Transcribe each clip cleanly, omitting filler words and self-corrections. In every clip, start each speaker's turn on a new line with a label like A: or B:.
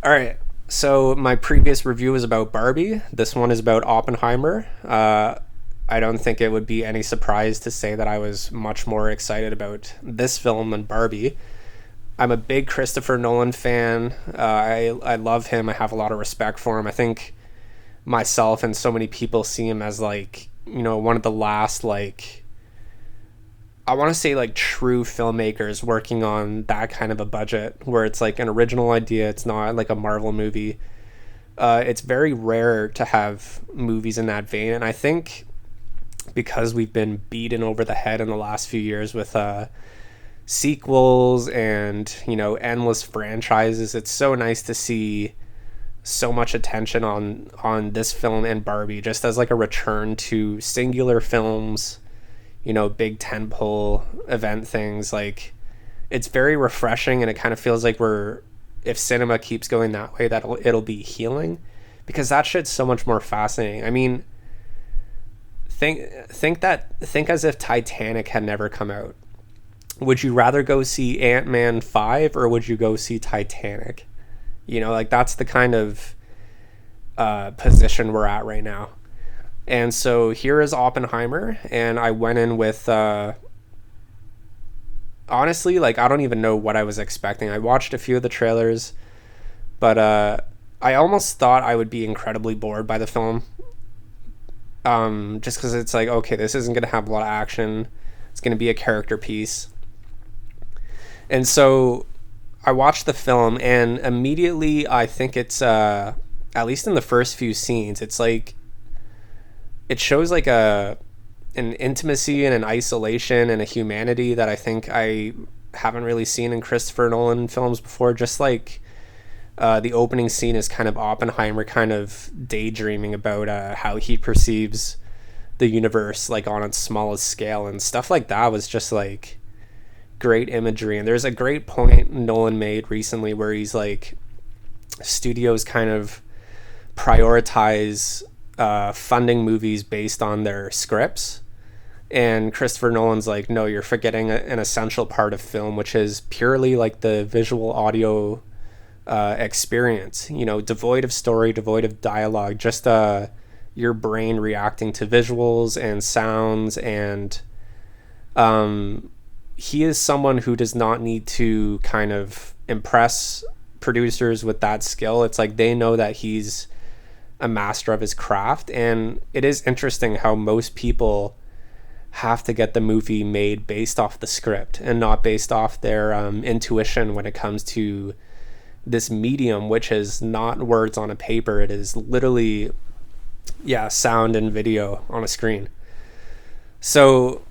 A: All right. So my previous review was about Barbie. This one is about Oppenheimer. I don't think it would be any surprise to say that I was much more excited about this film than Barbie. I'm a big Christopher Nolan fan. I love him. I have a lot of respect for him. I think myself and so many people see him as like one of the last like I want to say like true filmmakers working on that kind of a budget where it's like an original idea. It's not like a Marvel movie. It's very rare to have movies in that vein, and I think because we've been beaten over the head in the last few years with sequels and endless franchises, it's so nice to see so much attention on this film and Barbie just as like a return to singular films, big tentpole event things. Like it's very refreshing, and it kind of feels like if cinema keeps going that way, that it'll be healing, because that shit's so much more fascinating. I mean, think as if Titanic had never come out. Would you rather go see Ant-Man 5 or would you go see Titanic? Like that's the kind of position we're at right now. And so here is Oppenheimer, and I went in with honestly, like I don't even know what I was expecting. I watched a few of the trailers, but I almost thought I would be incredibly bored by the film. Just because it's like, okay, this isn't going to have a lot of action. It's going to be a character piece. And so I watched the film, and immediately I think it's, at least in the first few scenes, it's like, it shows like an intimacy and an isolation and a humanity that I think I haven't really seen in Christopher Nolan films before. Just like the opening scene is kind of Oppenheimer kind of daydreaming about how he perceives the universe like on its smallest scale, and stuff like that was just like great imagery. And there's a great point Nolan made recently where he's like, studios kind of prioritize funding movies based on their scripts, and Christopher Nolan's like, no, you're forgetting an essential part of film, which is purely like the visual audio experience, devoid of story, devoid of dialogue, just your brain reacting to visuals and sounds. And he is someone who does not need to kind of impress producers with that skill. It's like they know that he's a master of his craft. And it is interesting how most people have to get the movie made based off the script and not based off their intuition when it comes to this medium, which is not words on a paper. It is literally, sound and video on a screen. So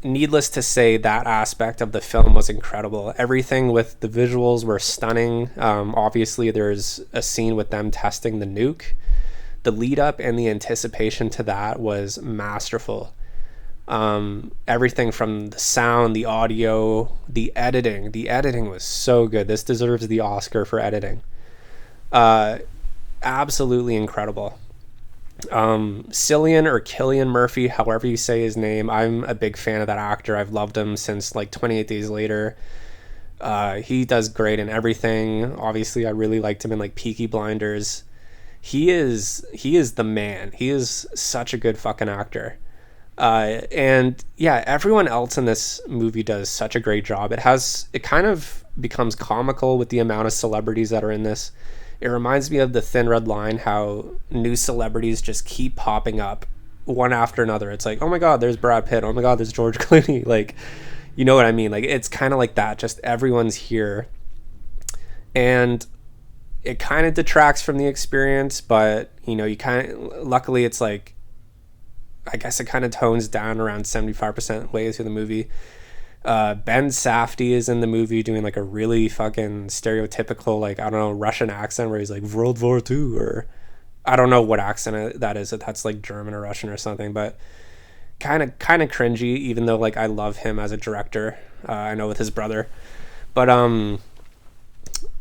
A: needless to say, that aspect of the film was incredible. Everything with the visuals were stunning. Obviously there's a scene with them testing the nuke. The lead up and the anticipation to that was masterful. Everything from the sound, the audio, the editing was so good. This deserves the Oscar for editing. Absolutely incredible. Cillian or Killian Murphy, however you say his name, I'm a big fan of that actor. I've loved him since like 28 Days Later. He does great in everything. Obviously I really liked him in like Peaky Blinders. He is the man. He is such a good fucking actor. And yeah, everyone else in this movie does such a great job. It kind of becomes comical with the amount of celebrities that are in this. It reminds me of The Thin Red Line, how new celebrities just keep popping up one after another. It's like, oh my god, there's Brad Pitt. Oh my god, there's George Clooney. Like, you know what I mean? Like, it's kind of like that. Just everyone's here. And it kind of detracts from the experience, but, luckily it's like, I guess it kind of tones down around 75% way through the movie. Ben Safdie is in the movie doing like a really fucking stereotypical, like, I don't know, Russian accent where he's like World War II, or I don't know what accent that is. If that's like German or Russian or something, but kind of cringy, even though like I love him as a director. I know with his brother, but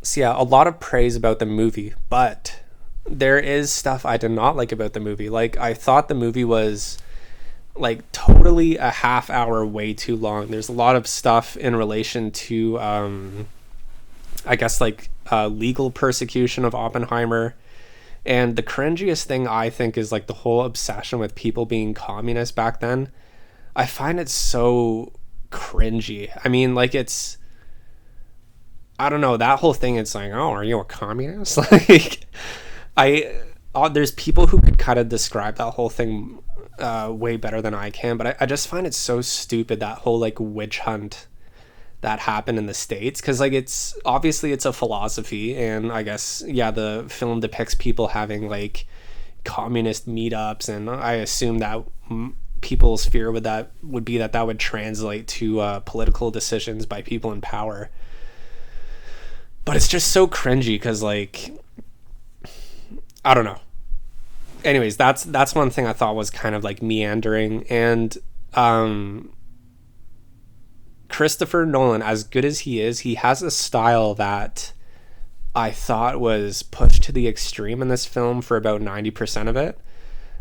A: so yeah, a lot of praise about the movie, but there is stuff I did not like about the movie. Like, I thought the movie was like totally a half hour way too long. There's a lot of stuff in relation to I guess like legal persecution of Oppenheimer. And the cringiest thing I think is like the whole obsession with people being communist back then. I find it so cringy. I mean, like it's, I don't know, that whole thing. It's like, oh, are you a communist? Like, there's people who could kind of describe that whole thing way better than I can, but I just find it so stupid, that whole like witch hunt that happened in the States, because like it's obviously it's a philosophy, and I guess yeah, the film depicts people having like communist meetups, and I assume that people's fear would be that would translate to political decisions by people in power. But it's just so cringy because like I don't know. Anyways, that's one thing I thought was kind of like meandering. And Christopher Nolan, as good as he is, he has a style that I thought was pushed to the extreme in this film for about 90% of it,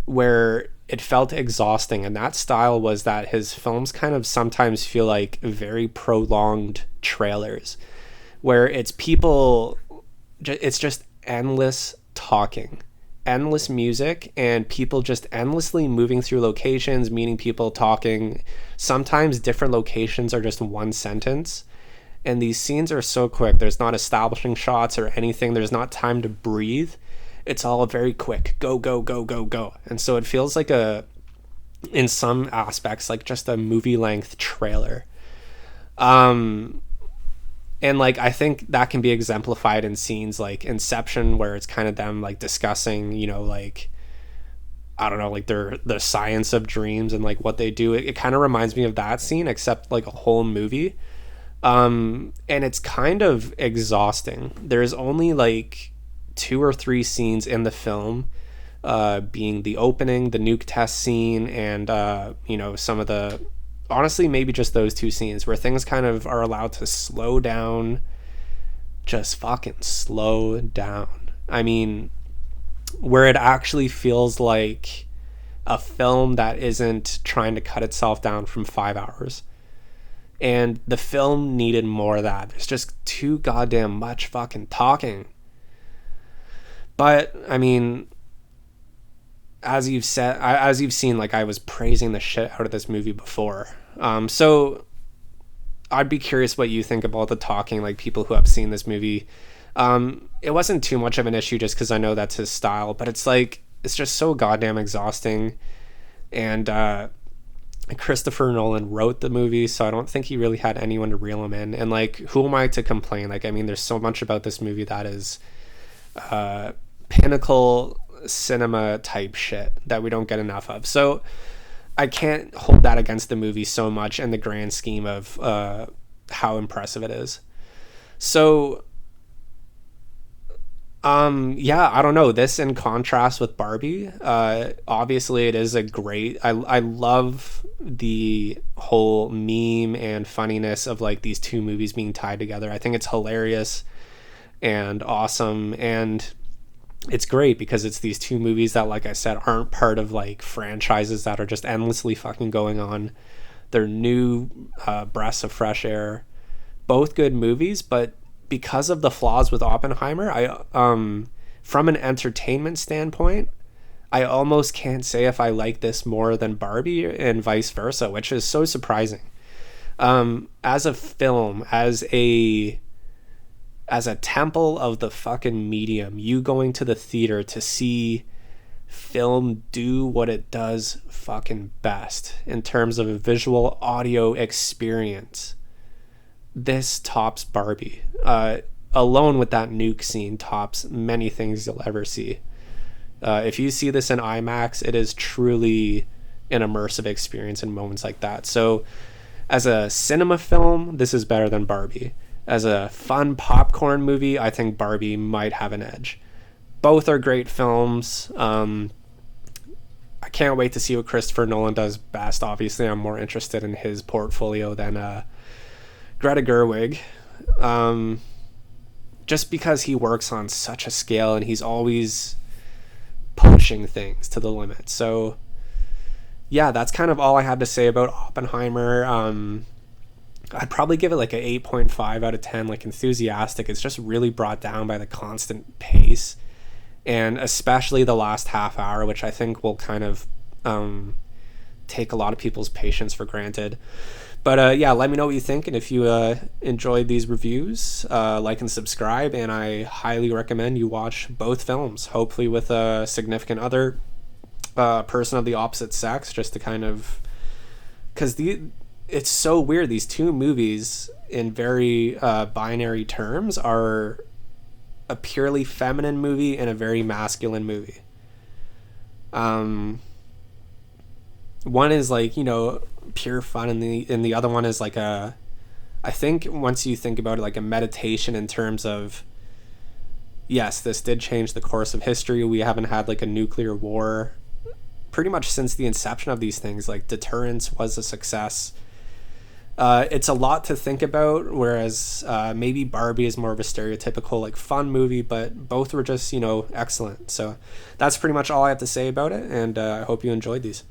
A: where it felt exhausting. And that style was that his films kind of sometimes feel like very prolonged trailers, where it's just endless talking, endless music, and people just endlessly moving through locations, meeting people, talking. Sometimes different locations are just one sentence, and these scenes are so quick. There's not establishing shots or anything. There's not time to breathe. It's all very quick. Go, go, go, go, go. And so it feels like in some aspects, like just a movie length trailer. And like I think that can be exemplified in scenes like Inception, where it's kind of them like discussing, like I don't know, like the science of dreams and like what they do. It kind of reminds me of that scene, except like a whole movie. And it's kind of exhausting. There's only like 2 or 3 scenes in the film, being the opening, the nuke test scene, and some of the, honestly, maybe just those 2 scenes where things kind of are allowed to slow down. Just fucking slow down. I mean, where it actually feels like a film that isn't trying to cut itself down from 5 hours. And the film needed more of that. There's just too goddamn much fucking talking. But I mean, as you've seen, like I was praising the shit out of this movie before. So I'd be curious what you think about the talking, like people who have seen this movie. It wasn't too much of an issue just because I know that's his style, but it's like, it's just so goddamn exhausting. And Christopher Nolan wrote the movie, so I don't think he really had anyone to reel him in. And like, who am I to complain? Like, I mean, there's so much about this movie that is pinnacle cinema type shit that we don't get enough of. So I can't hold that against the movie so much in the grand scheme of how impressive it is. So yeah, I don't know. This in contrast with Barbie, obviously it is a great, I love the whole meme and funniness of like these 2 movies being tied together. I think it's hilarious and awesome, and it's great because it's these 2 movies that, like I said, aren't part of like franchises that are just endlessly fucking going on. They're new breaths of fresh air. Both good movies, but because of the flaws with Oppenheimer, from an entertainment standpoint, I almost can't say if I like this more than Barbie, and vice versa, which is so surprising. As a film, as a temple of the fucking medium, you going to the theater to see film do what it does fucking best in terms of a visual audio experience, this tops Barbie. Alone with that nuke scene tops many things you'll ever see. If you see this in IMAX, it is truly an immersive experience in moments like that. So as a cinema film, this is better than Barbie. As a fun popcorn movie, I think Barbie might have an edge. Both are great films. I can't wait to see what Christopher Nolan does best. Obviously, I'm more interested in his portfolio than Greta Gerwig. Just because he works on such a scale and he's always pushing things to the limit. So yeah, that's kind of all I had to say about Oppenheimer. I'd probably give it like a 8.5 out of 10. Like enthusiastic, it's just really brought down by the constant pace, and especially the last half hour, which I think will kind of take a lot of people's patience for granted. But yeah, let me know what you think, and if you enjoyed these reviews, like and subscribe. And I highly recommend you watch both films, hopefully with a significant other, person of the opposite sex, just to kind of, because it's so weird. These two movies, in very binary terms, are a purely feminine movie and a very masculine movie. One is like, pure fun, and the other one is like I think once you think about it, like a meditation in terms of, yes, this did change the course of history. We haven't had like a nuclear war pretty much since the inception of these things. Like deterrence was a success. It's a lot to think about, whereas maybe Barbie is more of a stereotypical like fun movie, but both were just excellent. So that's pretty much all I have to say about it, and I hope you enjoyed these.